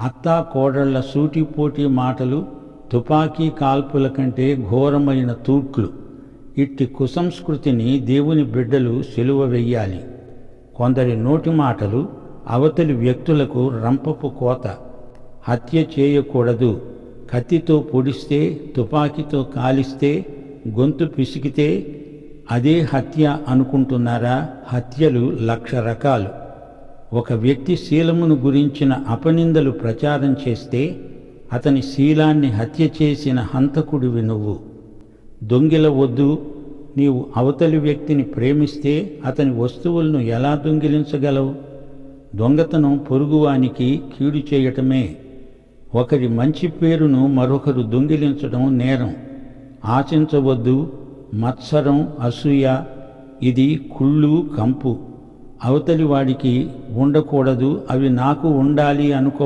అత్తా కోడళ్ల సూటిపోటి మాటలు తుపాకీ కాల్పుల కంటే ఘోరమైన తూట్లు. ఇట్టి కుసంస్కృతిని దేవుని బిడ్డలు సిలువ వెయ్యాలి. కొందరి నోటి మాటలు అవతలి వ్యక్తులకు రంపపు కోత. హత్య చేయకూడదు, కత్తితో పొడిస్తే, తుపాకీతో కాలిస్తే, గొంతు పిసికితే అదే హత్య అనుకుంటున్నారా? హత్యలు 1,00,000 రకాలు. ఒక వ్యక్తి శీలమును గురించిన అపనిందలు ప్రచారం చేస్తే అతని శీలాన్ని హత్య చేసిన హంతకుడివి నువ్వు. దొంగిలవద్దు. నీవు అవతలి వ్యక్తిని ప్రేమిస్తే అతని వస్తువులను ఎలా దొంగిలించగలవు? దొంగతనం పొరుగువానికి కీడు చేయటమే. ఒకరి మంచి పేరును మరొకరు దొంగిలించడం నేరం. ఆశించవద్దు. మత్సరం, అసూయ ఇది కుళ్ళు, కంపు. అవతలి వాడికి ఉండకూడదు, అవి నాకు ఉండాలి అనుకో